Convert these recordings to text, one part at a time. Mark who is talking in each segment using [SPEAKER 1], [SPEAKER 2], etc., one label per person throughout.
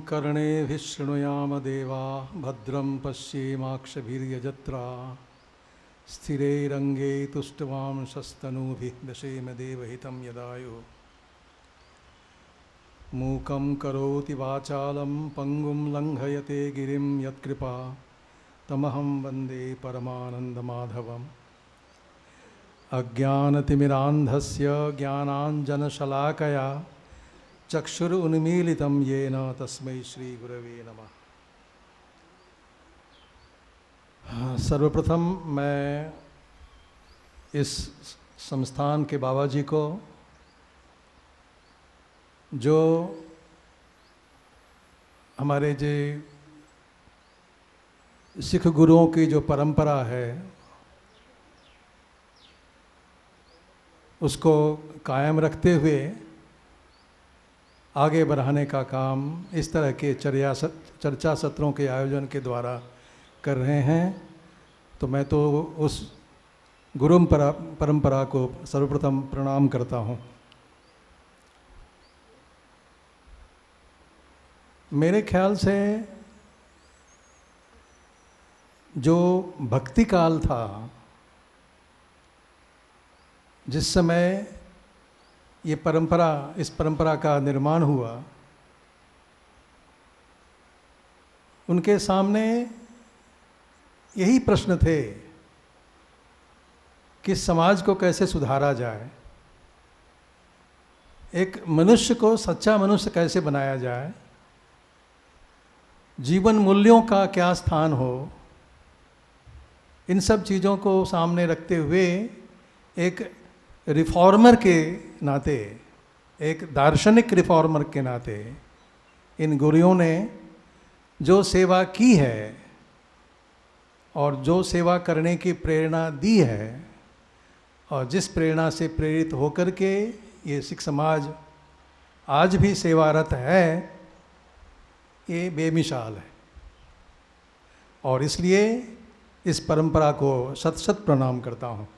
[SPEAKER 1] कर्णेभिः शृणुयाम देवा भद्रं पश्येमाक्षभिर्यजत्रा स्थिरैरङ्गे तुष्टवांशस्तनूभिः दशेम देवहितं यदायुः मूकं करोति वाचालं पङ्गुं लङ्घयते गिरिं यत्कृपा तमहं वन्दे परमानन्दमाधवम् अज्ञानतिमिरान्धस्य ज्ञानाञ्जनशलाकया चक्षुरुन्मीलितं येन तस्मै श्रीगुरवे नमः। सर्वप्रथम मैं इस संस्थान के बाबा जी को, जो हमारे जो सिख गुरुओं की जो परंपरा है उसको कायम रखते हुए आगे बढ़ाने का काम इस तरह के चर्चा सत्रों के आयोजन के द्वारा कर रहे हैं, तो मैं तो उस गुरु परंपरा को सर्वप्रथम प्रणाम करता हूँ। मेरे ख्याल से जो भक्ति काल था, जिस समय ये परंपरा, इस परंपरा का निर्माण हुआ, उनके सामने यही प्रश्न थे कि समाज को कैसे सुधारा जाए, एक मनुष्य को सच्चा मनुष्य कैसे बनाया जाए, जीवन मूल्यों का क्या स्थान हो। इन सब चीज़ों को सामने रखते हुए एक रिफॉर्मर के नाते, एक दार्शनिक रिफॉर्मर के नाते इन गुरुओं ने जो सेवा की है और जो सेवा करने की प्रेरणा दी है और जिस प्रेरणा से प्रेरित होकर के ये सिख समाज आज भी सेवारत है, ये बेमिसाल है। और इसलिए इस परंपरा को शत शत प्रणाम करता हूँ।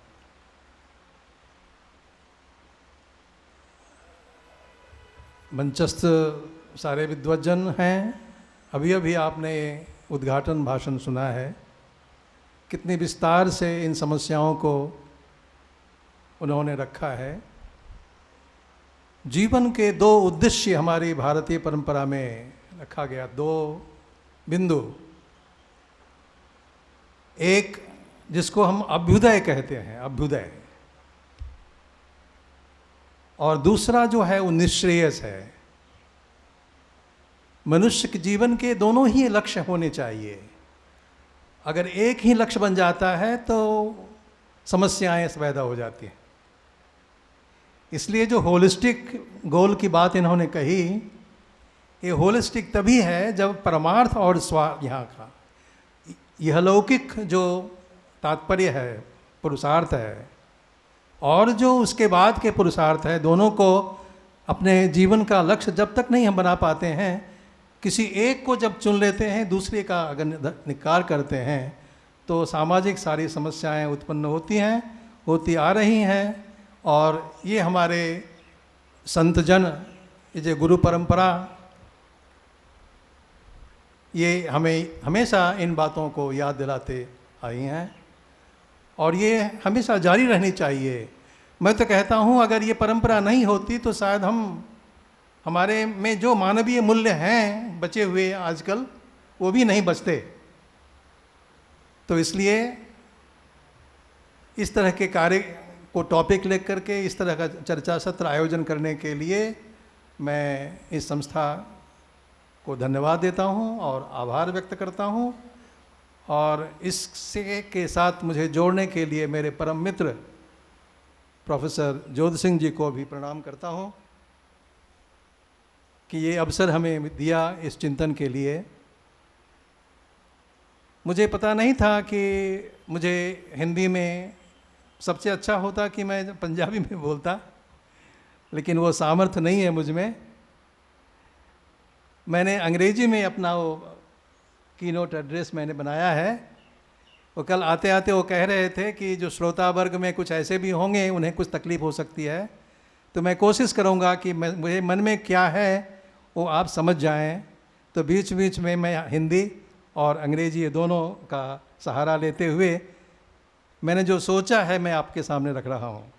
[SPEAKER 1] मंचस्थ सारे विद्वज्जन हैं, अभी अभी आपने उद्घाटन भाषण सुना है, कितनी विस्तार से इन समस्याओं को उन्होंने रखा है। जीवन के दो उद्देश्य हमारी भारतीय परंपरा में रखा गया, दो बिंदु, एक जिसको हम अभ्युदय कहते हैं, अभ्युदय, और दूसरा जो है वो निःश्रेयस है। मनुष्य के जीवन के दोनों ही लक्ष्य होने चाहिए। अगर एक ही लक्ष्य बन जाता है तो समस्याएं पैदा हो जाती हैं। इसलिए जो होलिस्टिक गोल की बात इन्होंने कही, ये होलिस्टिक तभी है जब परमार्थ और यहाँ का यह लौकिक जो तात्पर्य है, पुरुषार्थ है, और जो उसके बाद के पुरुषार्थ है, दोनों को अपने जीवन का लक्ष्य जब तक नहीं हम बना पाते हैं, किसी एक को जब चुन लेते हैं, दूसरे का अगर निकार करते हैं, तो सामाजिक सारी समस्याएं उत्पन्न होती हैं, होती आ रही हैं। और ये हमारे संतजन, ये जो गुरु परंपरा, ये हमें हमेशा इन बातों को याद दिलाते आई हैं और ये हमेशा जारी रहनी चाहिए। मैं तो कहता हूँ अगर ये परंपरा नहीं होती तो शायद हमारे में जो मानवीय मूल्य हैं बचे हुए आजकल, वो भी नहीं बचते। तो इसलिए इस तरह के कार्य को टॉपिक लेकर के इस तरह का चर्चा सत्र आयोजन करने के लिए मैं इस संस्था को धन्यवाद देता हूँ और आभार व्यक्त करता हूँ। और इससे के साथ मुझे जोड़ने के लिए मेरे परम मित्र प्रोफेसर जोध सिंह जी को भी प्रणाम करता हूँ कि ये अवसर हमें दिया इस चिंतन के लिए। मुझे पता नहीं था कि मुझे हिंदी में सबसे अच्छा होता कि मैं पंजाबी में बोलता, लेकिन वो सामर्थ्य नहीं है मुझ में। मैंने अंग्रेजी में अपना वो कीनोट एड्रेस मैंने बनाया है। वो कल आते आते वो कह रहे थे कि जो श्रोता वर्ग में कुछ ऐसे भी होंगे उन्हें कुछ तकलीफ़ हो सकती है, तो मैं कोशिश करूँगा कि मुझे मन में क्या है वो आप समझ जाएं। तो बीच बीच में मैं हिंदी और अंग्रेजी ये दोनों का सहारा लेते हुए मैंने जो सोचा है मैं आपके सामने रख रहा हूँ।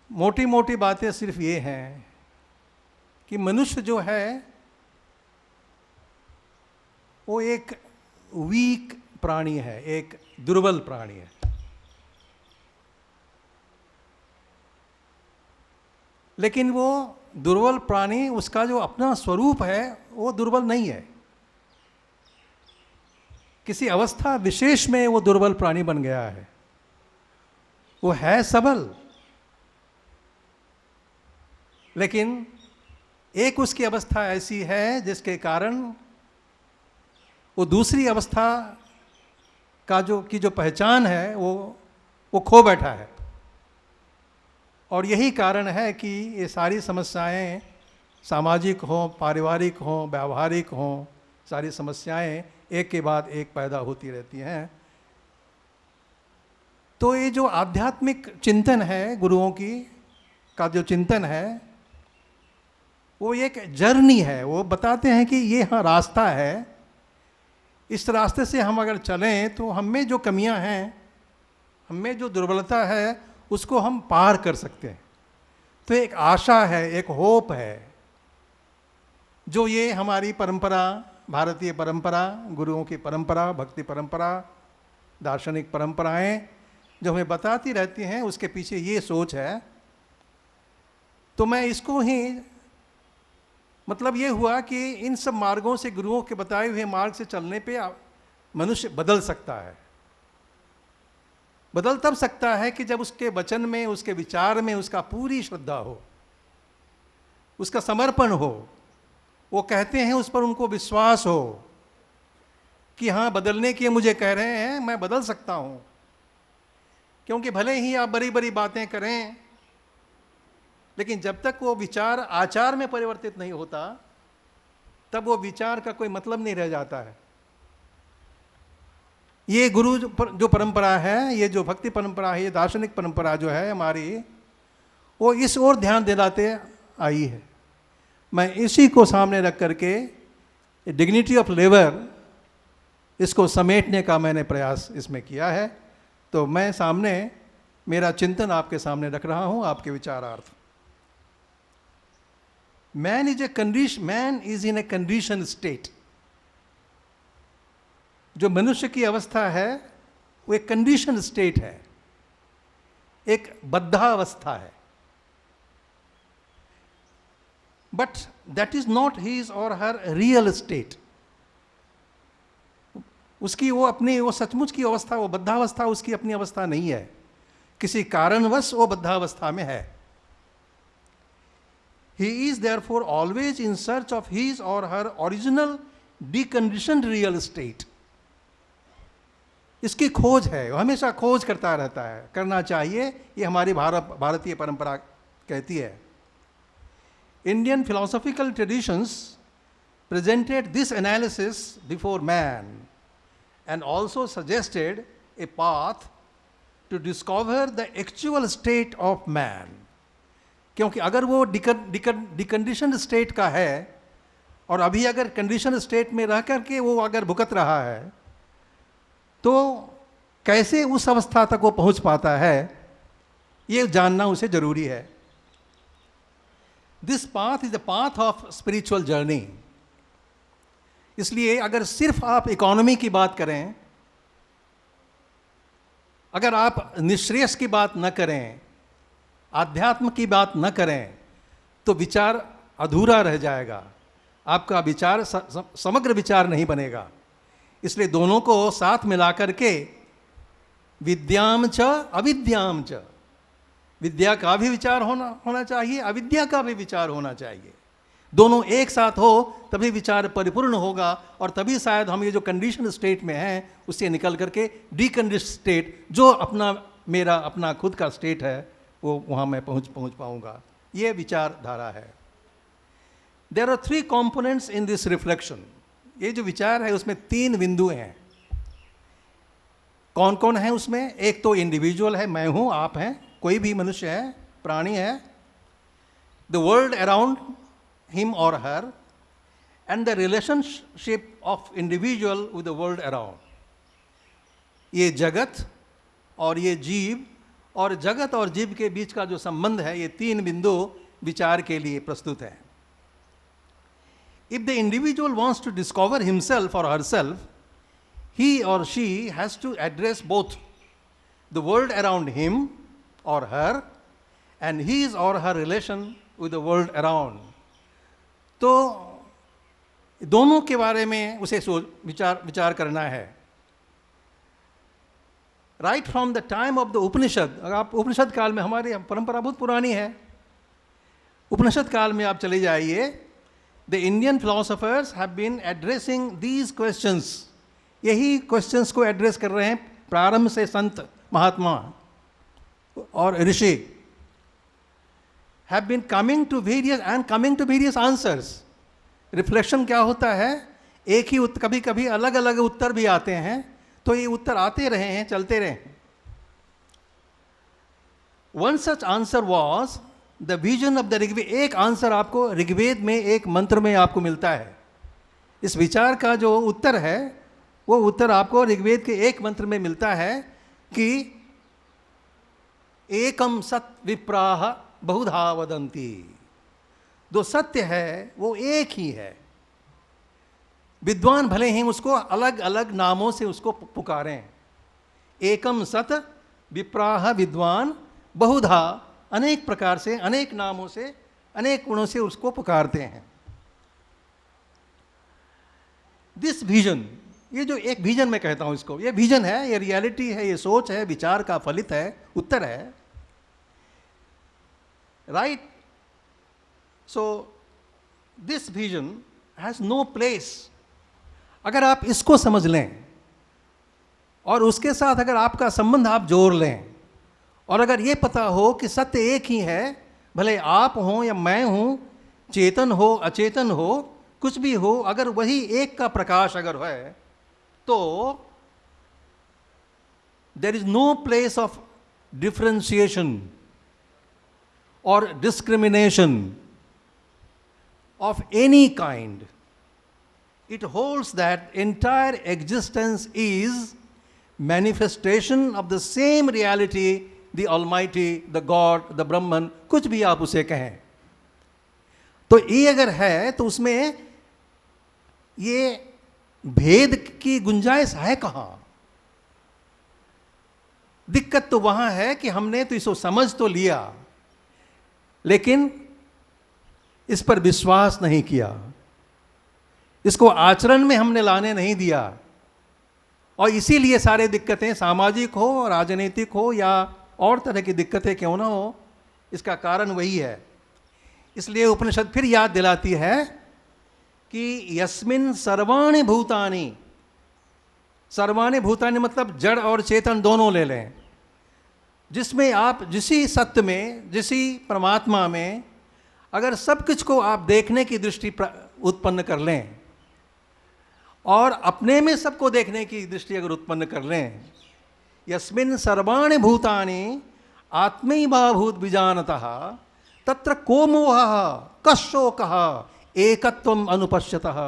[SPEAKER 1] मोटी मोटी बातें सिर्फ ये हैं कि मनुष्य जो है वो एक वीक प्राणी है, एक दुर्बल प्राणी है। लेकिन वो दुर्बल प्राणी, उसका जो अपना स्वरूप है वो दुर्बल नहीं है। किसी अवस्था विशेष में वो दुर्बल प्राणी बन गया है, वो है सबल। लेकिन एक उसकी अवस्था ऐसी है जिसके कारण वो दूसरी अवस्था का जो पहचान है वो खो बैठा है। और यही कारण है कि ये सारी समस्याएं सामाजिक हों, पारिवारिक हों, व्यावहारिक हों, सारी समस्याएं एक के बाद एक पैदा होती रहती हैं। तो ये जो आध्यात्मिक चिंतन है, गुरुओं का जो चिंतन है, वो एक जर्नी है। वो बताते हैं कि ये हाँ रास्ता है, इस रास्ते से हम अगर चलें तो हम में जो कमियां हैं, हम में जो दुर्बलता है, उसको हम पार कर सकते हैं। तो एक आशा है, एक होप है, जो ये हमारी परंपरा, भारतीय परंपरा, गुरुओं की परंपरा, भक्ति परंपरा, दार्शनिक परंपराएं जो हमें बताती रहती हैं, उसके पीछे ये सोच है। तो मैं इसको ही, मतलब ये हुआ कि इन सब मार्गों से, गुरुओं के बताए हुए मार्ग से चलने पे मनुष्य बदल सकता है। बदल तब सकता है कि जब उसके वचन में, उसके विचार में उसका पूरी श्रद्धा हो, उसका समर्पण हो। वो कहते हैं उस पर उनको विश्वास हो कि हाँ, बदलने के मुझे कह रहे हैं, मैं बदल सकता हूँ। क्योंकि भले ही आप बड़ी बड़ी बातें करें, लेकिन जब तक वो विचार आचार में परिवर्तित नहीं होता, तब वो विचार का कोई मतलब नहीं रह जाता है। ये गुरु जो परंपरा है, ये जो भक्ति परंपरा है, ये दार्शनिक परंपरा जो है हमारी, वो इस ओर ध्यान दिलाते आई है। मैं इसी को सामने रख करके डिग्निटी ऑफ लेबर, इसको समेटने का मैंने प्रयास इसमें किया है। तो मैं सामने मेरा चिंतन आपके सामने रख रहा हूँ, आपके विचारार्थ। Man is in a condition state. जो मनुष्य की अवस्था है वो एक कंडीशन स्टेट है, एक बद्धावस्था है। But that is not his और हर रियल स्टेट। उसकी वो अपनी, वो सचमुच की अवस्था, वो बद्धावस्था उसकी अपनी अवस्था नहीं है। किसी कारणवश वो बद्धावस्था में है। He is therefore always in search of his or her original deconditioned real state. इसकी खोज है, वो हमेशा खोज करता रहता है, करना चाहिए। ये हमारी भारतीय परंपरा कहती है। Indian philosophical traditions presented this analysis before man and also suggested a path to discover the actual state of man. क्योंकि अगर वो डिकंडीशन स्टेट का है और अभी अगर कंडीशन स्टेट में रह करके वो अगर भुगत रहा है, तो कैसे उस अवस्था तक वो पहुंच पाता है, ये जानना उसे जरूरी है। This path is the path of spiritual journey. इसलिए अगर सिर्फ आप इकोनॉमी की बात करें, अगर आप निःश्रेयस की बात न करें, आध्यात्म की न करें, तो विचार अधूरा रह जाएगा। आपका विचार समग्र विचार नहीं बनेगा। इसलिए दोनों को साथ मिलाकर के विद्याम च अविद्याम च, विद्या का भी विचार होना चाहिए, अविद्या का भी विचार होना चाहिए। दोनों एक साथ हो तभी विचार परिपूर्ण होगा, और तभी शायद हम ये जो कंडीशन स्टेट में हैं उससे निकल करके डीकंडीशन स्टेट, जो मेरा अपना खुद का स्टेट है, वो वहाँ मैं पहुँच पाऊँगा। ये विचारधारा है। There are 3 components in this reflection. ये जो विचार है उसमें 3 बिंदु हैं। कौन कौन है उसमें? एक तो इंडिविजुअल है, मैं हूँ, आप हैं, कोई भी मनुष्य है, प्राणी है। The world around him or her, and the relationship of individual with the world around. ये जगत और ये जीव और जगत और जीव के बीच का जो संबंध है, ये तीन बिंदु विचार के लिए प्रस्तुत है. If the individual wants to discover himself or herself, he or she has to address both the world around him or her and his or her relation with the world around. तो दोनों के बारे में उसे विचार करना है. Right from the time of the Upanishad, अगर आप उपनिषद काल में, हमारी परंपरा बहुत पुरानी है, उपनिषद काल में आप चले जाइए, the Indian philosophers have been addressing these questions. यही questions को address कर रहे हैं प्रारंभ से संत महात्मा और ऋषि have been coming to various answers. Reflection क्या होता है, एक ही कभी कभी अलग अलग उत्तर भी आते हैं, तो ये उत्तर आते रहे हैं, चलते रहे. One such answer was the vision of the Rigveda. एक आंसर आपको ऋग्वेद में एक मंत्र में आपको मिलता है. इस विचार का जो उत्तर है, वो उत्तर आपको ऋग्वेद के एक मंत्र में मिलता है कि एकम सत विप्राह बहुधा वदन्ति. जो सत्य है वो एक ही है. विद्वान भले ही उसको अलग अलग नामों से उसको पुकारें. एकम सत विप्राह विद्वान बहुधा, अनेक प्रकार से, अनेक नामों से, अनेक गुणों से उसको पुकारते हैं. दिस विजन, ये जो एक विजन मैं कहता हूं इसको, ये विजन है, ये रियलिटी है, ये सोच है, विचार का फलित है, उत्तर है. Right. So this vision has no place. अगर आप इसको समझ लें और उसके साथ अगर आपका संबंध आप जोड़ लें, और अगर ये पता हो कि सत्य एक ही है, भले आप हों या मैं हूं, चेतन हो अचेतन हो, कुछ भी हो, अगर वही एक का प्रकाश अगर है, तो there is no place of differentiation और discrimination of any kind. It holds that entire existence is manifestation of the same reality, the Almighty, the God, the Brahman, कुछ भी आप उसे कहें. तो ये अगर है तो उसमें ये भेद की गुंजाइश है कहां? दिक्कत तो वहां है कि हमने तो इसको समझ तो लिया, लेकिन इस पर विश्वास नहीं किया, इसको आचरण में हमने लाने नहीं दिया, और इसीलिए सारे दिक्कतें सामाजिक हो, राजनीतिक हो या और तरह की दिक्कतें क्यों ना हो, इसका कारण वही है. इसलिए उपनिषद फिर याद दिलाती है कि यस्मिन् सर्वाणि भूतानि, सर्वाणि भूतानि मतलब जड़ और चेतन दोनों ले लें, जिसमें आप जिसी सत्य में, जिसी परमात्मा में अगर सब कुछ को आप देखने की दृष्टि उत्पन्न कर लें और अपने में सबको देखने की दृष्टि अगर उत्पन्न कर लें, यस्मिन् सर्वाणि भूतानि आत्मैवाभूत विजानतः तत्र को मोहः कशोकः एकत्वम अनुपश्यतः.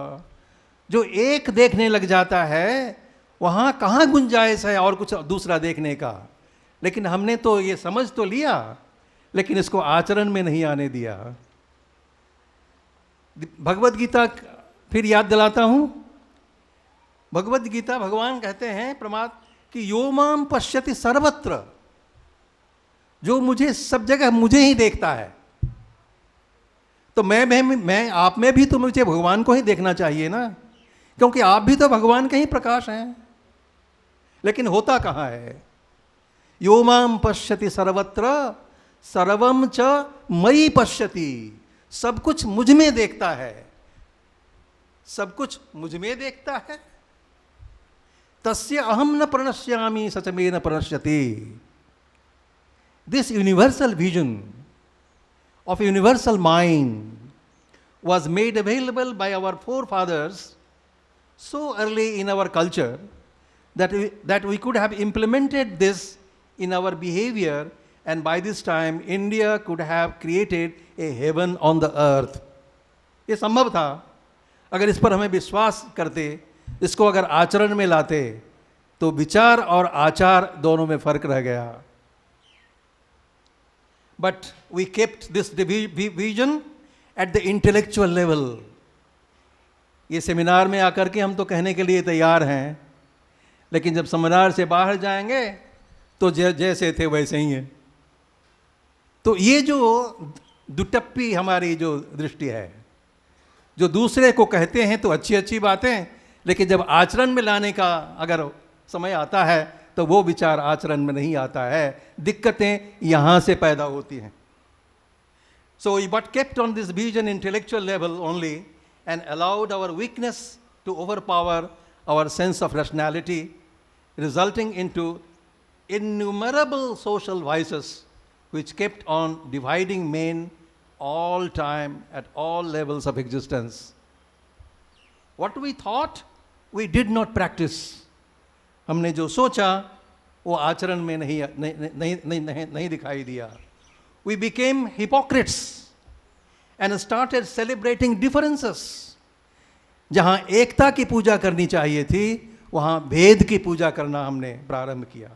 [SPEAKER 1] जो एक देखने लग जाता है, वहाँ कहाँ गुंजाइश है और कुछ दूसरा देखने का. लेकिन हमने तो ये समझ तो लिया, लेकिन इसको आचरण में नहीं आने दिया. भगवद गीता फिर याद दिलाता हूं. भगवद गीता भगवान कहते हैं कि यो माम पश्यति सर्वत्र, जो मुझे सब जगह मुझे ही देखता है. तो मैं आप में भी तो मुझे भगवान को ही देखना चाहिए ना, क्योंकि आप भी तो भगवान के ही प्रकाश हैं. लेकिन होता कहाँ है? यो माम पश्यति सर्वत्र सर्वम च मयि पश्यति. सब कुछ मुझ में देखता है, सब कुछ मुझ में देखता है. तस्य अहम न प्रणश्यामि सच में न प्रणश्यति. This universal vision of universal mind was made available by our forefathers so early in our culture that we could have implemented this in our behavior, and by this time India could have created a heaven on the earth. ये संभव था। अगर इस पर हमें विश्वास करते, इसको अगर आचरण में लाते, तो विचार और आचार दोनों में फर्क रह गया। But we kept this vision at the intellectual level. ये सेमिनार में आकर के हम तो कहने के लिए तैयार हैं, लेकिन जब सेमिनार से बाहर जाएंगे तो जैसे थे वैसे ही हैं। तो ये जो दुटप्पी हमारी जो दृष्टि है, जो दूसरे को कहते हैं तो अच्छी अच्छी बातें, लेकिन जब आचरण में लाने का अगर समय आता है तो वो विचार आचरण में नहीं आता है। दिक्कतें यहाँ से पैदा होती हैं। So we but kept on this vision intellectual level only and allowed our weakness to overpower our sense of rationality, resulting into innumerable social vices which kept on dividing men all time at all levels of existence. What we thought, we did not practice. हमने जो सोचा वो आचरण में नहीं दिखाई दिया. We became hypocrites and started celebrating differences. जहाँ एकता की पूजा करनी चाहिए थी, वहाँ भेद की पूजा करना हमने प्रारंभ किया.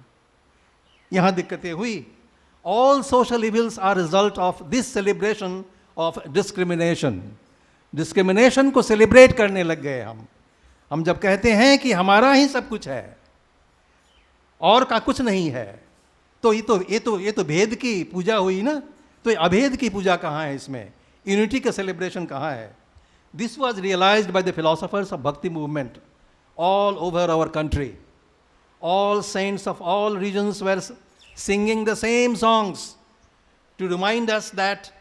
[SPEAKER 1] यहाँ दिक्कतें हुई. All social evils are result of this celebration of discrimination. Discrimination को celebrate करने लग गए हम. हम जब कहते हैं कि हमारा ही सब कुछ है और का कुछ नहीं है, तो ये तो भेद की पूजा हुई ना. तो अभेद की पूजा कहाँ है इसमें? यूनिटी का सेलिब्रेशन कहाँ है? This was realized by the philosophers of Bhakti movement all over our country. All saints of all regions were singing the same songs to remind us that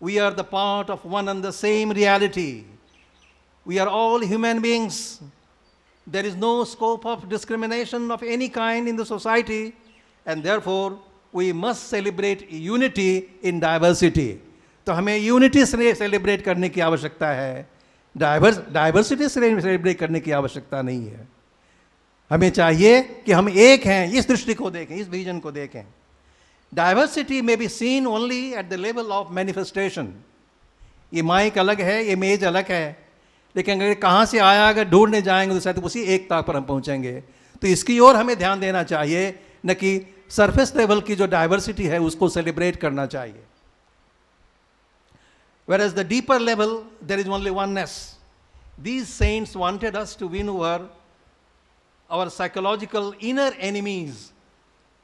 [SPEAKER 1] we are the part of one and the same reality. We are all human beings. There is no scope of discrimination of any kind in the society, and therefore we must celebrate unity in diversity. तो हमें unity से celebrate करने की आवश्यकता है, diversity से celebrate करने की आवश्यकता नहीं है. हमें चाहिए कि हम एक हैं, इस दृष्टि को देखें, इस विजन को देखें. डाइवर्सिटी में be seen only at the level of manifestation. ये माइक अलग है, ये मेज अलग है, लेकिन अगर कहाँ से आया अगर ढूंढने जाएंगे तो शायद उसी एकता पर हम पहुँचेंगे. तो इसकी ओर हमें ध्यान देना चाहिए, न कि सरफेस लेवल की जो डाइवर्सिटी है उसको सेलिब्रेट करना चाहिए. Whereas the deeper level, there is only oneness. These saints wanted us to win over our psychological inner enemies.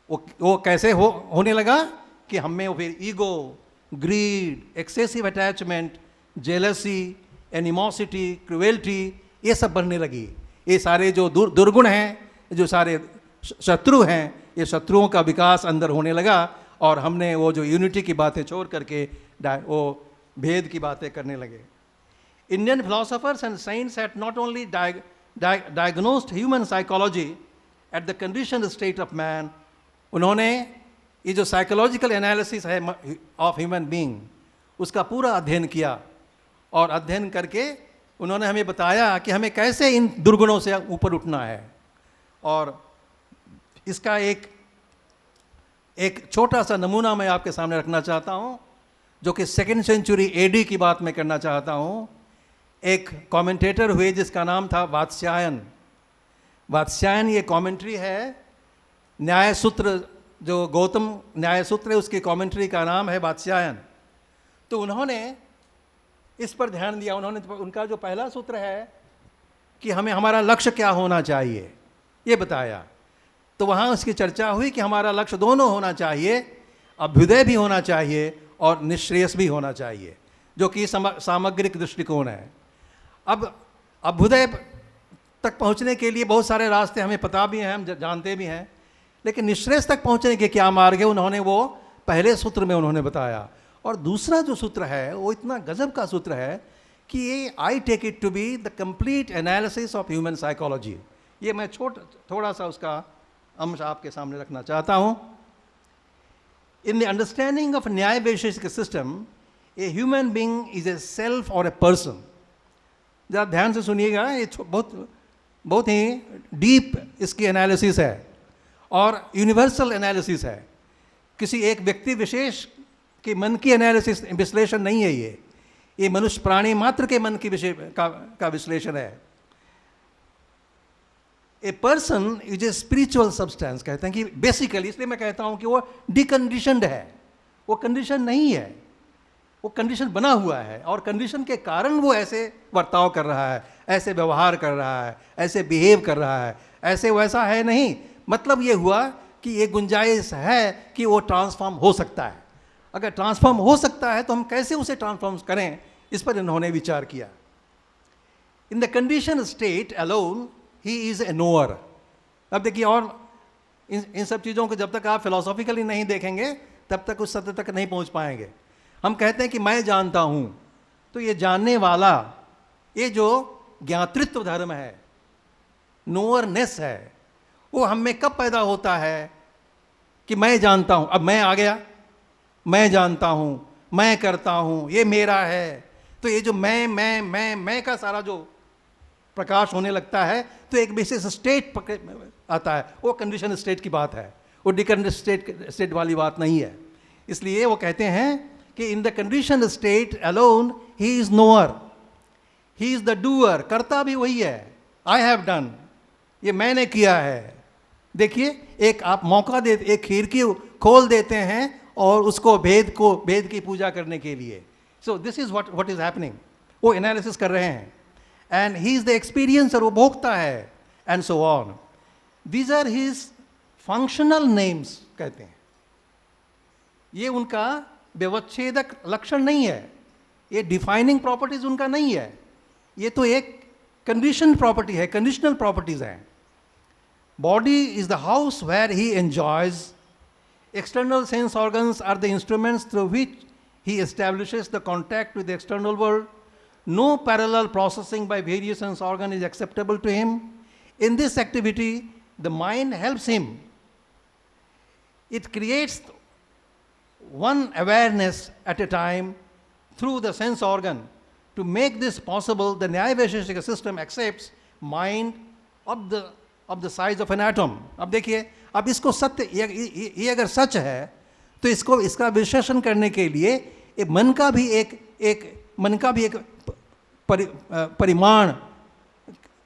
[SPEAKER 1] वो कैसे होने लगा कि हमें फिर ego, greed, excessive attachment, jealousy, animosity, cruelty, ये सब बढ़ने लगी. ये सारे जो दुर्गुण हैं, जो सारे शत्रु हैं, ये शत्रुओं का विकास अंदर होने लगा और हमने वो जो यूनिटी की बातें छोड़ करके वो भेद की बातें करने लगे. Indian philosophers and saints had not only diagnosed human psychology at the conditioned state of man, उन्होंने ये जो साइकोलॉजिकल एनालिसिस है ऑफ ह्यूमन बीइंग उसका पूरा अध्ययन किया और अध्ययन करके उन्होंने हमें बताया कि हमें कैसे इन दुर्गुणों से ऊपर उठना है. और इसका एक छोटा सा नमूना मैं आपके सामने रखना चाहता हूँ, जो कि 2nd सेंचुरी एडी की बात मैं करना चाहता हूँ. एक कमेंटेटर हुए जिसका नाम था वात्स्यायन. वात्स्यायन ये कमेंट्री है न्याय सूत्र, जो गौतम न्याय सूत्र है उसकी कमेंट्री का नाम है वात्स्यायन. तो उन्होंने इस पर ध्यान दिया. उनका जो पहला सूत्र है कि हमें हमारा लक्ष्य क्या होना चाहिए ये बताया. तो वहाँ उसकी चर्चा हुई कि हमारा लक्ष्य दोनों होना चाहिए, अभ्युदय भी होना चाहिए और निश्रेयस भी होना चाहिए, जो कि सामग्रिक दृष्टिकोण है. अब अभ्युदय तक पहुंचने के लिए बहुत सारे रास्ते हमें पता भी हैं, हम जानते भी हैं, लेकिन निश्रेयस तक पहुंचने के क्या मार्ग है उन्होंने वो पहले सूत्र में उन्होंने बताया. और दूसरा जो सूत्र है वो इतना गजब का सूत्र है कि ये I take it to be the complete analysis of human psychology. ये मैं थोड़ा सा उसका अंश आपके सामने रखना चाहता हूँ. In the understanding of न्याय वैशेषिक system, a human being is a self or a person. जरा ध्यान से सुनिएगा, ये बहुत ही डीप इसकी एनालिसिस है और यूनिवर्सल एनालिसिस है. किसी एक व्यक्ति विशेष के मन की एनालिसिस विश्लेषण नहीं है. ये मनुष्य प्राणी मात्र के मन की विषय का विश्लेषण है। A person is a spiritual substance, कहते हैं कि बेसिकली, इसलिए मैं कहता हूं कि वो डिकंडीशनड है, वो कंडीशन नहीं है, वो कंडीशन बना हुआ है, और कंडीशन के कारण वो ऐसे बर्ताव कर रहा है, ऐसे व्यवहार कर रहा है, ऐसे बिहेव कर रहा है, ऐसे वैसा है नहीं। मतलब ये हुआ कि ये गुंजाइश है कि वो ट्रांसफॉर्म हो सकता है। अगर ट्रांसफॉर्म हो सकता है तो हम कैसे उसे ट्रांसफॉर्म करें, इस पर इन्होंने विचार किया। In the condition state alone he is a knower. अब देखिए, और इन सब चीज़ों को जब तक आप फिलोसॉफिकली नहीं देखेंगे तब तक उस सत्य तक नहीं पहुंच पाएंगे। हम कहते हैं कि मैं जानता हूं, तो ये जानने वाला, ये जो ज्ञातृत्व धर्म है, नोअरनेस है, वो हम में कब पैदा होता है कि मैं जानता हूं। अब मैं आ गया, मैं जानता हूं, मैं करता हूं, ये मेरा है, तो ये जो मैं का सारा जो प्रकाश होने लगता है, तो एक विशेष स्टेट आता है। वो कंडीशन स्टेट की बात है, वो डिकंडीशन स्टेट वाली बात नहीं है। इसलिए वो कहते हैं कि in the condition state alone he is knower, he is the doer. करता भी वही है, आई हैव डन, ये मैंने किया है। देखिए, एक आप मौका दे, एक खिड़की खोल देते हैं और उसको भेद की पूजा करने के लिए। So this is what is happening. वो एनालिसिस कर रहे हैं, and he is the experiencer, वो भोगता है, and so on. These are his functional names, कहते हैं। ये उनका व्यवच्छेदक लक्षण नहीं है, ये डिफाइनिंग प्रॉपर्टीज उनका नहीं है, ये तो एक कंडीशन प्रॉपर्टी है, कंडीशनल प्रॉपर्टीज हैं। Body is the house where he enjoys, external sense organs are the instruments through which he establishes the contact with the external world. No parallel processing by various sense organ is acceptable to him. In this activity, the mind helps him. It creates one awareness at a time through the sense organ. To make this possible, the Nyaya Vaisheshika system accepts mind of the size of an atom. अब देखिए, अब इसको सत्य, ये अगर सच है तो इसका विश्लेषण करने के लिए मन का भी एक परिमाण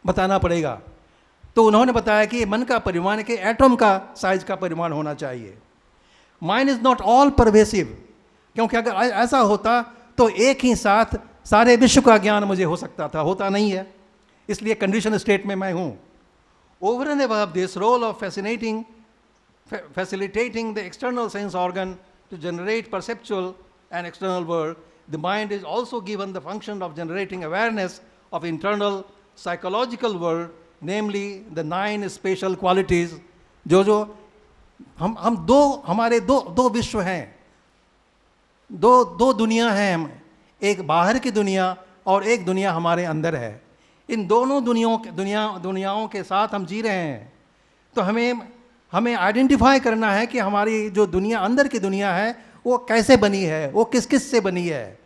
[SPEAKER 1] बताना पड़ेगा। तो उन्होंने बताया कि मन का परिमाण के एटम का साइज का परिमाण होना चाहिए। Mind is not all pervasive, क्योंकि अगर ऐसा होता तो एक ही साथ सारे विश्व का ज्ञान मुझे हो सकता था, होता नहीं है। इसलिए कंडीशन स्टेट में मैं हूँ। Over and above this role of facilitating the external sense organ to generate perceptual and external world, the mind is also given the function of generating awareness of internal psychological world, namely the 9 spatial qualities। जो हमारे दो विश्व हैं, दो दुनिया हैं, हम एक बाहर की दुनिया और एक दुनिया हमारे अंदर है। इन दोनों दुनियाओं के साथ हम जी रहे हैं। तो हमें आइडेंटिफाई करना है कि हमारी जो दुनिया, अंदर की दुनिया है, वो कैसे बनी है, वो किस किस से बनी है।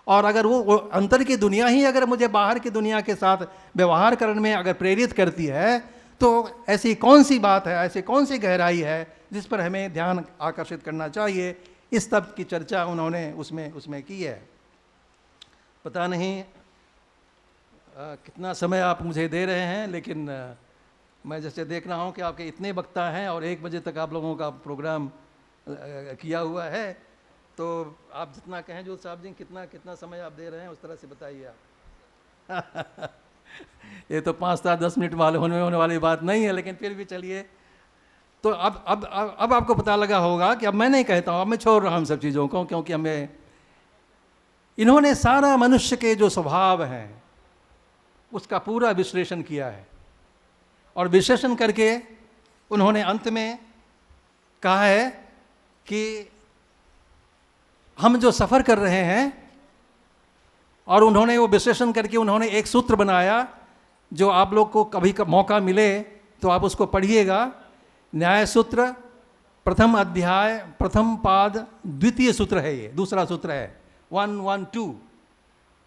[SPEAKER 1] और अगर वो अंदर की दुनिया ही अगर मुझे बाहर की दुनिया के साथ व्यवहार करने में अगर प्रेरित करती है, तो ऐसी कौन सी बात है, ऐसी कौन सी गहराई है जिस पर हमें ध्यान आकर्षित करना चाहिए। इस तब की चर्चा उन्होंने उसमें की है। पता नहीं कितना समय आप मुझे दे रहे हैं, लेकिन मैं जैसे देख रहा हूँ कि आपके इतने वक्ता हैं और 1 बजे तक आप लोगों का प्रोग्राम किया हुआ है, तो आप जितना कहें जो साहब जी, कितना समय आप दे रहे हैं, उस तरह से बताइए आप। ये तो 5-10 मिनट वाले होने वाली बात नहीं है, लेकिन फिर भी चलिए। तो अब आपको पता लगा होगा कि अब मैं नहीं कहता हूँ, अब मैं छोड़ रहा हूँ सब चीज़ों को, क्योंकि हमें इन्होंने सारा मनुष्य के जो स्वभाव हैं उसका पूरा विश्लेषण किया है, और विश्लेषण करके उन्होंने अंत में कहा है कि हम जो सफ़र कर रहे हैं, और उन्होंने वो विश्लेषण करके उन्होंने एक सूत्र बनाया, जो आप लोग को कभी मौका मिले तो आप उसको पढ़िएगा। न्याय सूत्र, प्रथम अध्याय, प्रथम पाद, द्वितीय सूत्र है, ये दूसरा सूत्र है 112।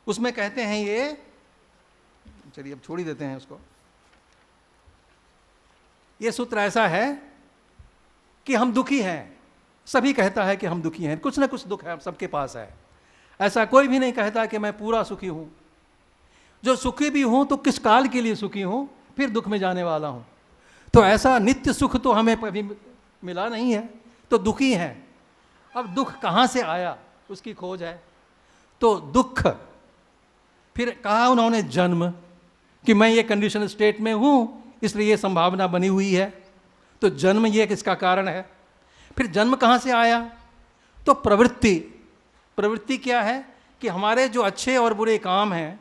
[SPEAKER 1] उसमें कहते हैं ये, चलिए अब छोड़ ही देते हैं उसको। ये सूत्र ऐसा है कि हम दुखी हैं, सभी कहता है कि हम दुखी हैं, कुछ ना कुछ दुख है सबके पास है। ऐसा कोई भी नहीं कहता कि मैं पूरा सुखी हूँ। जो सुखी भी हूँ तो किस काल के लिए सुखी हूँ, फिर दुख में जाने वाला हूँ। तो ऐसा नित्य सुख तो हमें कभी मिला नहीं है, तो दुखी हैं। अब दुख कहाँ से आया उसकी खोज है। तो दुख, फिर कहा उन्होंने जन्म, कि मैं ये कंडीशन स्टेट में हूँ इसलिए ये संभावना बनी हुई है, तो जन्म ये किसका कारण है। फिर जन्म कहाँ से आया, तो प्रवृत्ति। प्रवृत्ति क्या है कि हमारे जो अच्छे और बुरे काम हैं,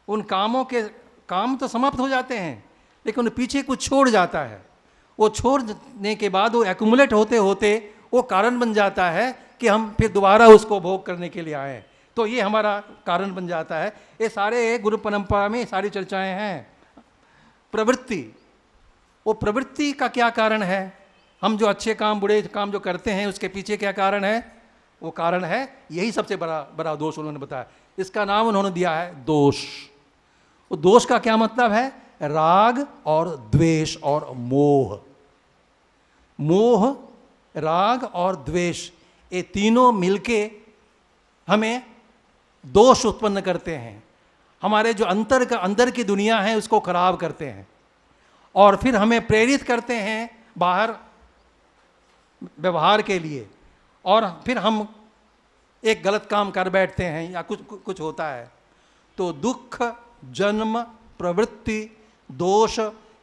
[SPEAKER 1] उन कामों के काम तो समाप्त हो जाते हैं, लेकिन उन पीछे कुछ छोड़ जाता है। वो छोड़ने के बाद वो एक्यूमुलेट होते होते वो कारण बन जाता है कि हम फिर दोबारा उसको भोग करने के लिए आए। तो ये हमारा कारण बन जाता है। ये सारे गुरु परंपरा में सारी चर्चाएं हैं। प्रवृत्ति, वो प्रवृत्ति का क्या कारण है, हम जो अच्छे काम बुरे काम जो करते हैं उसके पीछे क्या कारण है। वो कारण है, यही सबसे बड़ा दोष उन्होंने बताया। इसका नाम उन्होंने दिया है दोष। वो दोष का क्या मतलब है, राग और द्वेष और मोह। मोह, राग और द्वेष, ये तीनों मिलके हमें दोष उत्पन्न करते हैं। हमारे जो अंदर की दुनिया है उसको खराब करते हैं, और फिर हमें प्रेरित करते हैं बाहर व्यवहार के लिए, और फिर हम एक गलत काम कर बैठते हैं या कुछ होता है। तो दुख, जन्म, प्रवृत्ति, दोष,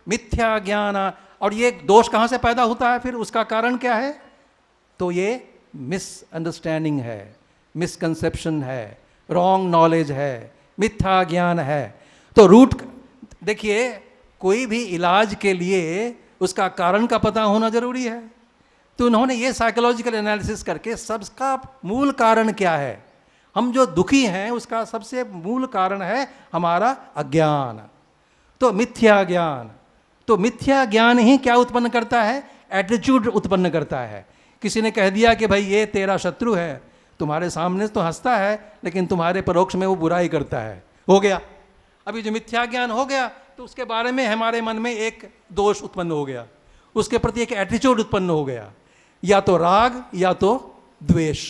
[SPEAKER 1] मिथ्या ज्ञान। और ये दोष कहाँ से पैदा होता है, फिर उसका कारण क्या है, तो ये मिसअंडरस्टैंडिंग है, मिसकंसेप्शन है, रॉन्ग नॉलेज है, मिथ्या ज्ञान है। तो रूट देखिए, कोई भी इलाज के लिए उसका कारण का पता होना जरूरी है। तो उन्होंने ये साइकोलॉजिकल एनालिसिस करके सबका मूल कारण क्या है, हम जो दुखी हैं उसका सबसे मूल कारण है हमारा अज्ञान, तो मिथ्या ज्ञान। तो मिथ्या ज्ञान ही क्या उत्पन्न करता है, एटीट्यूड उत्पन्न करता है। किसी ने कह दिया कि भाई ये तेरा शत्रु है, तुम्हारे सामने तो हंसता है लेकिन तुम्हारे परोक्ष में वो बुराई करता है, हो गया। अभी जो मिथ्या ज्ञान हो गया तो उसके बारे में हमारे मन में एक दोष उत्पन्न हो गया, उसके प्रति एक एटीट्यूड उत्पन्न हो गया, या तो राग या तो द्वेष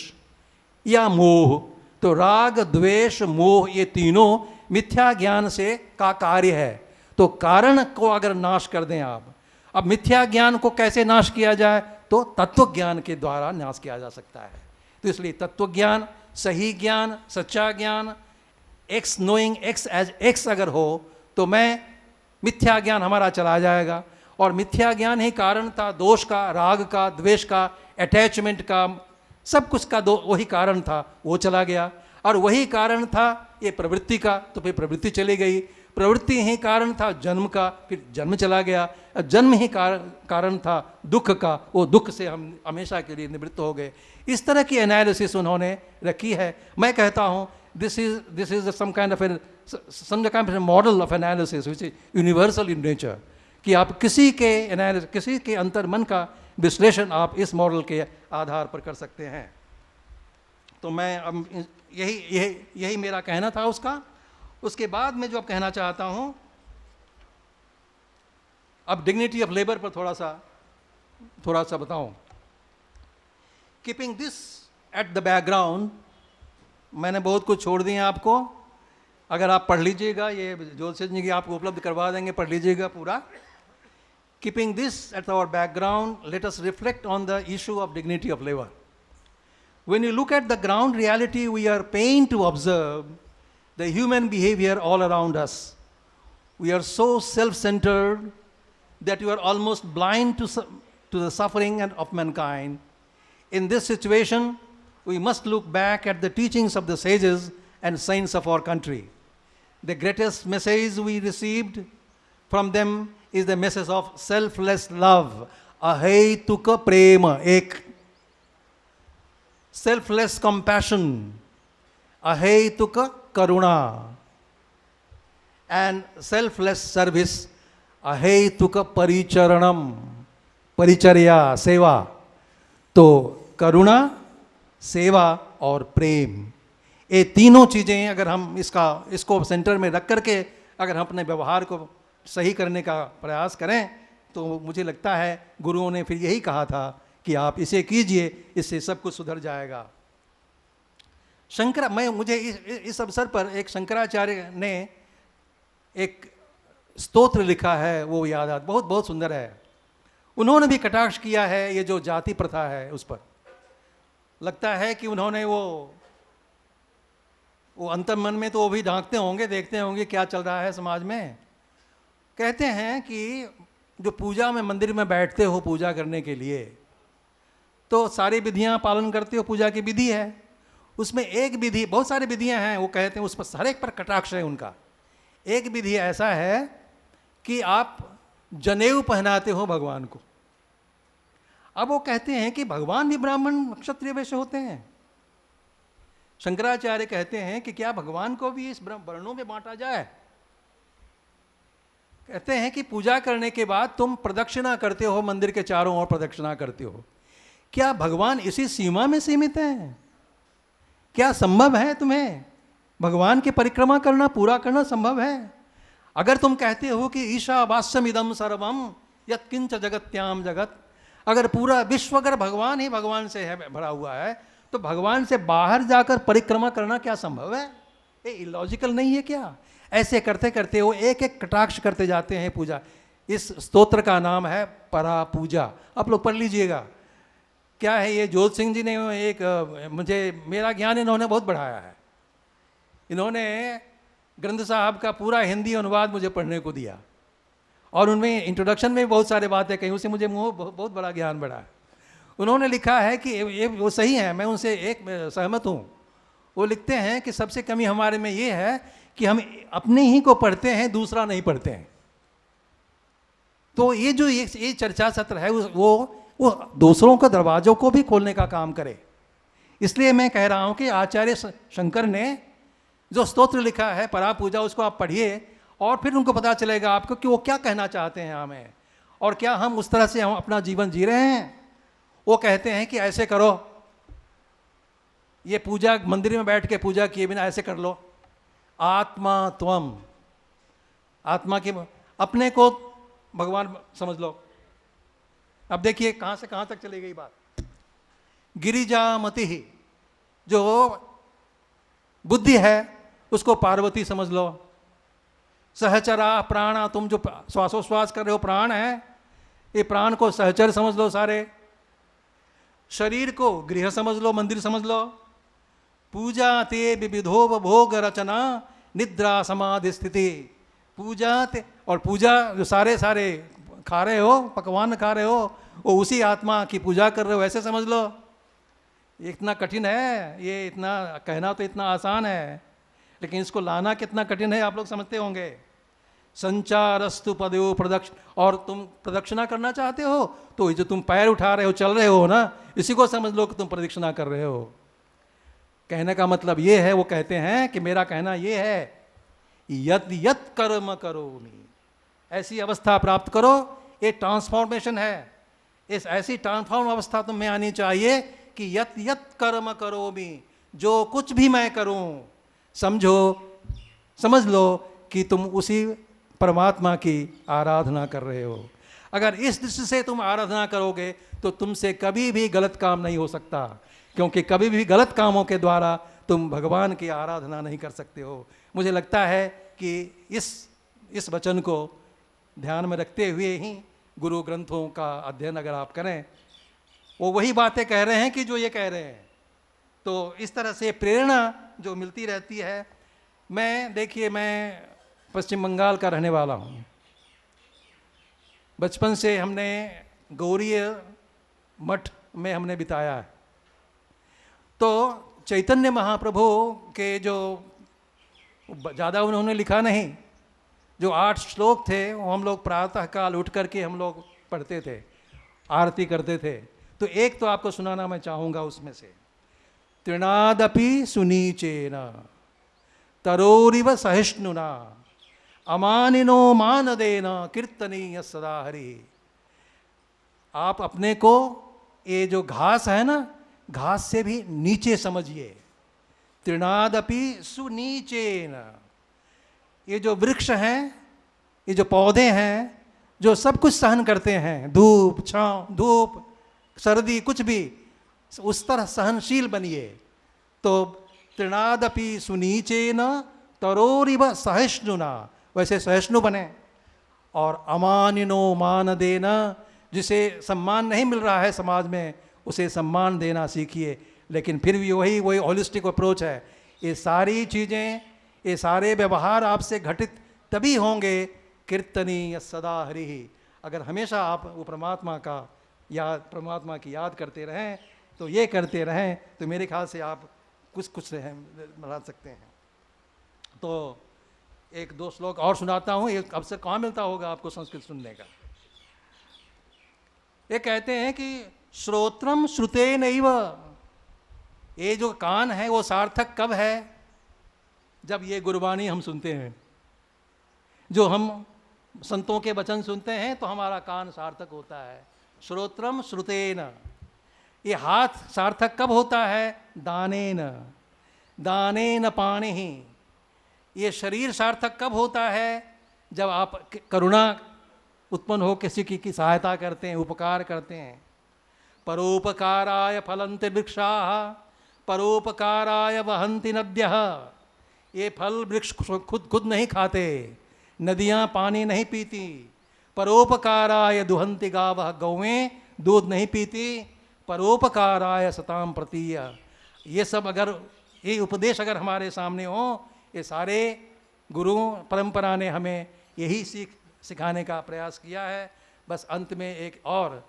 [SPEAKER 1] या मोह। तो राग, द्वेष, मोह, ये तीनों मिथ्या ज्ञान से का कार्य है। तो कारण को अगर नाश कर दें आप, अब मिथ्या ज्ञान को कैसे नाश किया जाए, तो तत्व ज्ञान के द्वारा नाश किया जा सकता है। तो इसलिए तत्व ज्ञान, सही ज्ञान, सच्चा ज्ञान, x knowing x as x अगर हो तो मैं मिथ्या ज्ञान हमारा चला जाएगा। और मिथ्या ज्ञान ही कारण था दोष का, राग का, द्वेष का, अटैचमेंट का, सब कुछ का वही कारण था, वो चला गया। और वही कारण था ये प्रवृत्ति का, तो फिर प्रवृत्ति चली गई। प्रवृत्ति ही कारण था जन्म का, फिर जन्म चला गया। जन्म ही कारण था दुख का, वो दुख से हम हमेशा के लिए निवृत्त हो गए। इस तरह की एनालिसिस उन्होंने रखी है। मैं कहता हूँ this is some kind of model of analysis which is universal in nature, कि आप किसी के अंतर्मन का विश्लेषण आप इस मॉडल के आधार पर कर सकते हैं। तो मैं अब यही मेरा कहना था उसका। उसके बाद मैं जो अब कहना चाहता हूँ, अब डिग्निटी ऑफ लेबर पर थोड़ा सा बताऊं। Keeping this at the background, मैंने बहुत कुछ छोड़ दिया आपको। अगर आप पढ़ लीजिएगा, ये जोलसेन जी की आपको उपलब्ध करवा देंगे, पढ़ लीजिएगा पूरा। Keeping this at our background, let us reflect on the issue of dignity of labor. When you look at the ground reality, we are pained to observe the human behavior all around us. We are so self-centered that you are almost blind to the suffering of mankind. In this situation, we must look back at the teachings of the sages and saints of our country. The greatest message we received from them is the message of selfless love, ahetuka prema, ek selfless compassion, ahetuka karuna, and selfless service, ahetuka paricharanam, परिचर्या, सेवा। तो करुणा, सेवा और प्रेम, ये तीनों चीज़ें अगर हम इसको सेंटर में रख करके अगर हम अपने व्यवहार को सही करने का प्रयास करें, तो मुझे लगता है गुरुओं ने फिर यही कहा था कि आप इसे कीजिए, इससे सब कुछ सुधर जाएगा। मुझे इस अवसर पर एक शंकराचार्य ने एक स्तोत्र लिखा है, वो याद आता, बहुत बहुत सुंदर है। उन्होंने भी कटाक्ष किया है ये जो जाति प्रथा है उस पर। लगता है कि उन्होंने वो अंतर्मन में तो वो भी झांकते होंगे, देखते होंगे क्या चल रहा है समाज में। कहते हैं कि जो पूजा में मंदिर में बैठते हो पूजा करने के लिए, तो सारी विधियां पालन करते हो, पूजा की विधि है, उसमें एक विधि, बहुत सारी विधियां हैं, वो कहते हैं उस पर हर एक पर कटाक्ष है उनका। एक विधि ऐसा है कि आप जनेऊ पहनाते हो भगवान को। अब वो कहते हैं कि भगवान भी ब्राह्मण क्षत्रिय वैश्य होते हैं। शंकराचार्य कहते हैं कि क्या भगवान को भी इस वर्णों में बांटा जाए। कहते हैं कि पूजा करने के बाद तुम प्रदक्षिणा करते हो, मंदिर के चारों ओर प्रदक्षिणा करते हो, क्या भगवान इसी सीमा में सीमित हैं? क्या संभव है तुम्हें भगवान की परिक्रमा करना, पूरा करना संभव है? अगर तुम कहते हो कि ईशावास्यम इदम सर्वम यत्किंच जगत्याम जगत, अगर पूरा विश्व अगर भगवान ही भगवान से है भरा हुआ है, तो भगवान से बाहर जाकर परिक्रमा करना क्या संभव है? ये इलॉजिकल नहीं है क्या? ऐसे करते करते वो एक एक कटाक्ष करते जाते हैं पूजा। इस स्तोत्र का नाम है परा पूजा, आप लोग पढ़ लीजिएगा। क्या है ये? जोत सिंह जी ने एक मेरा ज्ञान इन्होंने बहुत बढ़ाया है। इन्होंने ग्रंथ साहब का पूरा हिंदी अनुवाद मुझे पढ़ने को दिया, और उनमें इंट्रोडक्शन में बहुत सारे बातें कही, उससे मुझे बहुत बड़ा ज्ञान बढ़ा है। उन्होंने लिखा है कि ये वो सही है, मैं उनसे एक सहमत हूँ। वो लिखते हैं कि सबसे कमी हमारे में ये है कि हम अपने ही को पढ़ते हैं, दूसरा नहीं पढ़ते हैं। तो ये जो ये चर्चा सत्र है वो दूसरों के दरवाजों को भी खोलने का काम करे। इसलिए मैं कह रहा हूँ कि आचार्य शंकर ने जो स्तोत्र लिखा है परा पूजा, उसको आप पढ़िए और फिर उनको पता चलेगा आपको कि वो क्या कहना चाहते हैं हमें, और क्या हम उस तरह से हम अपना जीवन जी रहे हैं। वो कहते हैं कि ऐसे करो, ये पूजा मंदिर में बैठ के पूजा किए बिना ऐसे कर लो। आत्मा त्वम, आत्मा के अपने को भगवान समझ लो। अब देखिए कहाँ से कहाँ तक चली गई बात। गिरिजामति ही, जो बुद्धि है उसको पार्वती समझ लो। सहचरा प्राणा, तुम जो श्वासोश्वास कर रहे हो प्राण है, ये प्राण को सहचर समझ लो सारे। शरीर को गृह समझ लो, मंदिर समझ लो। पूजा ते विविधो भोग रचना निद्रा समाधि स्थिति। पूजा ते, और पूजा जो सारे खा रहे हो, पकवान खा रहे हो, वो उसी आत्मा की पूजा कर रहे हो, ऐसे समझ लो। ये इतना कठिन है, ये इतना कहना तो इतना आसान है, लेकिन इसको लाना कितना कठिन है आप लोग समझते होंगे। संचारस्तु पदयो प्रदक्षिण, और तुम प्रदक्षिणा करना चाहते हो तो ये जो तुम पैर उठा रहे हो, चल रहे हो ना, इसी को समझ लो कि तुम प्रदक्षिणा कर रहे हो। कहने का मतलब ये है, वो कहते हैं कि मेरा कहना ये है, यत यत कर्म करोमि, ऐसी अवस्था प्राप्त करो। ये ट्रांसफॉर्मेशन है, इस ऐसी ट्रांसफॉर्म अवस्था तुम में आनी चाहिए कि यत यत कर्म करोमि, जो कुछ भी मैं करूं, समझ लो कि तुम उसी परमात्मा की आराधना कर रहे हो। अगर इस दृष्टि से तुम आराधना करोगे तो तुमसे कभी भी गलत काम नहीं हो सकता, क्योंकि कभी भी गलत कामों के द्वारा तुम भगवान की आराधना नहीं कर सकते हो। मुझे लगता है कि इस वचन को ध्यान में रखते हुए ही गुरु ग्रंथों का अध्ययन अगर आप करें, वो वही बातें कह रहे हैं कि जो ये कह रहे हैं। तो इस तरह से प्रेरणा जो मिलती रहती है। देखिए मैं पश्चिम बंगाल का रहने वाला हूँ। बचपन से हमने गौरीय मठ में हमने बिताया है। तो चैतन्य महाप्रभु के जो ज़्यादा उन्होंने लिखा नहीं, जो 8 श्लोक थे वो हम लोग प्रातःकाल उठ करके हम लोग पढ़ते थे, आरती करते थे। तो एक तो आपको सुनाना मैं चाहूँगा उसमें से। तृणादपि सुनीचेन तरोरिव सहिष्णुना अमानिनो मानदेन कीर्तनीय सदा हरि। आप अपने को ये जो घास है ना, घास से भी नीचे समझिए। तृणादपि सुनीचेन, ये जो वृक्ष हैं, ये जो पौधे हैं, जो सब कुछ सहन करते हैं, धूप छाँव, धूप सर्दी कुछ भी, उस तरह सहनशील बनिए। तो तृणादपि सुनीचेन तरोरिव सहिष्णुना, वैसे सहिष्णु बने। और अमानिनो मान देना, जिसे सम्मान नहीं मिल रहा है समाज में उसे सम्मान देना सीखिए। लेकिन फिर भी वही होलिस्टिक अप्रोच है। ये सारी चीज़ें, ये सारे व्यवहार आपसे घटित तभी होंगे कीर्तनीय सदा हरि ही, अगर हमेशा आप वो परमात्मा की याद करते रहें, तो ये करते रहें, तो मेरे ख्याल से आप कुछ बना सकते हैं। तो एक दो श्लोक और सुनाता हूँ, एक अवसर कहाँ मिलता होगा आपको संस्कृत सुनने का। ये कहते हैं कि श्रोत्रम श्रुते नैव, ये जो कान है वो सार्थक कब है? जब ये गुरबाणी हम सुनते हैं, जो हम संतों के वचन सुनते हैं तो हमारा कान सार्थक होता है। श्रोत्रम श्रुतेन, ये हाथ सार्थक कब होता है? दानेन, दानेन पाणिहि, ये शरीर सार्थक कब होता है? जब आप करुणा उत्पन्न हो किसी की सहायता करते हैं, उपकार करते हैं। परोपकाराय फलन्ति वृक्षाः परोपकाराय वहन्ति नद्यः, ये फल वृक्ष खुद नहीं खाते, नदियाँ पानी नहीं पीती। परोपकाराय दुहन्ति गावः, गौएं दूध नहीं पीती। परोपकाराय सताम प्रतीय, ये सब अगर ये उपदेश अगर हमारे सामने हो, ये सारे गुरु परंपरा ने हमें यही सिखाने का प्रयास किया है। बस अंत में एक और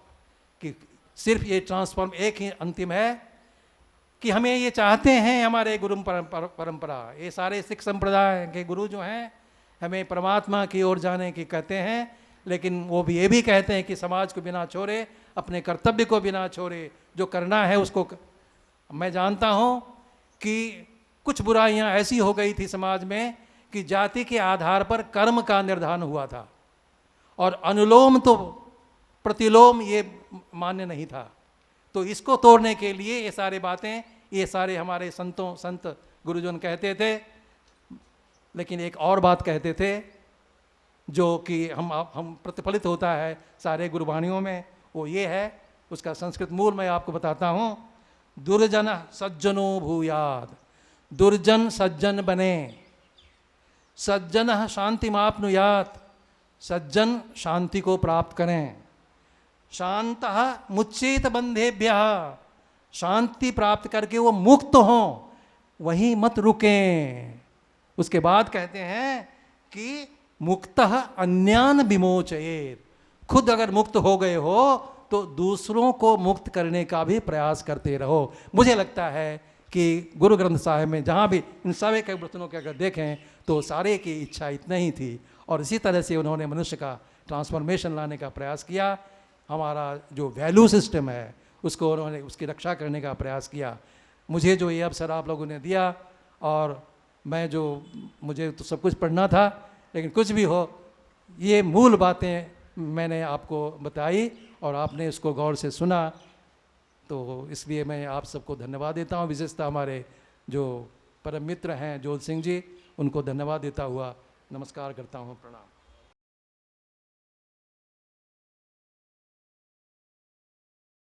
[SPEAKER 1] कि सिर्फ ये ट्रांसफॉर्म एक ही अंतिम है कि हमें ये चाहते हैं हमारे गुरु परंपरा, ये सारे सिख संप्रदाय के गुरु जो हैं हमें परमात्मा की ओर जाने की कहते हैं, लेकिन वो भी ये भी कहते हैं कि समाज को बिना छोड़े, अपने कर्तव्य को बिना छोड़े, जो करना है उसको। मैं जानता हूँ कि कुछ बुराइयाँ ऐसी हो गई थी समाज में कि जाति के आधार पर कर्म का निर्धारण हुआ था, और अनुलोम तो प्रतिलोम ये मान्य नहीं था। तो इसको तोड़ने के लिए ये सारे बातें, ये सारे हमारे संत गुरुजन कहते थे। लेकिन एक और बात कहते थे जो कि हम प्रतिफलित होता है सारे गुरबाणियों में, वो ये है, उसका संस्कृत मूल मैं आपको बताता हूँ। दुर्जन सज्जनो भूयाद, दुर्जन सज्जन बने, सज्जन शांतिमाप्नुयात्, सज्जन शांति को प्राप्त करें। शांतः मुच्चेत बंधेभ्यः, शांति प्राप्त करके वो मुक्त हों, वहीं मत रुकें। उसके बाद कहते हैं कि मुक्तः अन्यान विमोचयेत्, खुद अगर मुक्त हो गए हो तो दूसरों को मुक्त करने का भी प्रयास करते रहो। मुझे लगता है कि गुरु ग्रंथ साहिब में जहाँ भी इन सारे के वचनों के अगर देखें तो सारे की इच्छा इतना ही थी, और इसी तरह से उन्होंने मनुष्य का ट्रांसफॉर्मेशन लाने का प्रयास किया। हमारा जो वैल्यू सिस्टम है उसको उन्होंने उसकी रक्षा करने का प्रयास किया। मुझे जो ये अवसर आप लोगों ने दिया, और मुझे तो सब कुछ पढ़ना था, लेकिन कुछ भी हो, ये मूल बातें मैंने आपको बताई और आपने इसको गौर से सुना, तो इसलिए मैं आप सबको धन्यवाद देता हूँ। विशेषतः हमारे जो परम मित्र हैं जोत सिंह जी, उनको धन्यवाद देता हुआ नमस्कार करता हूँ। प्रणाम।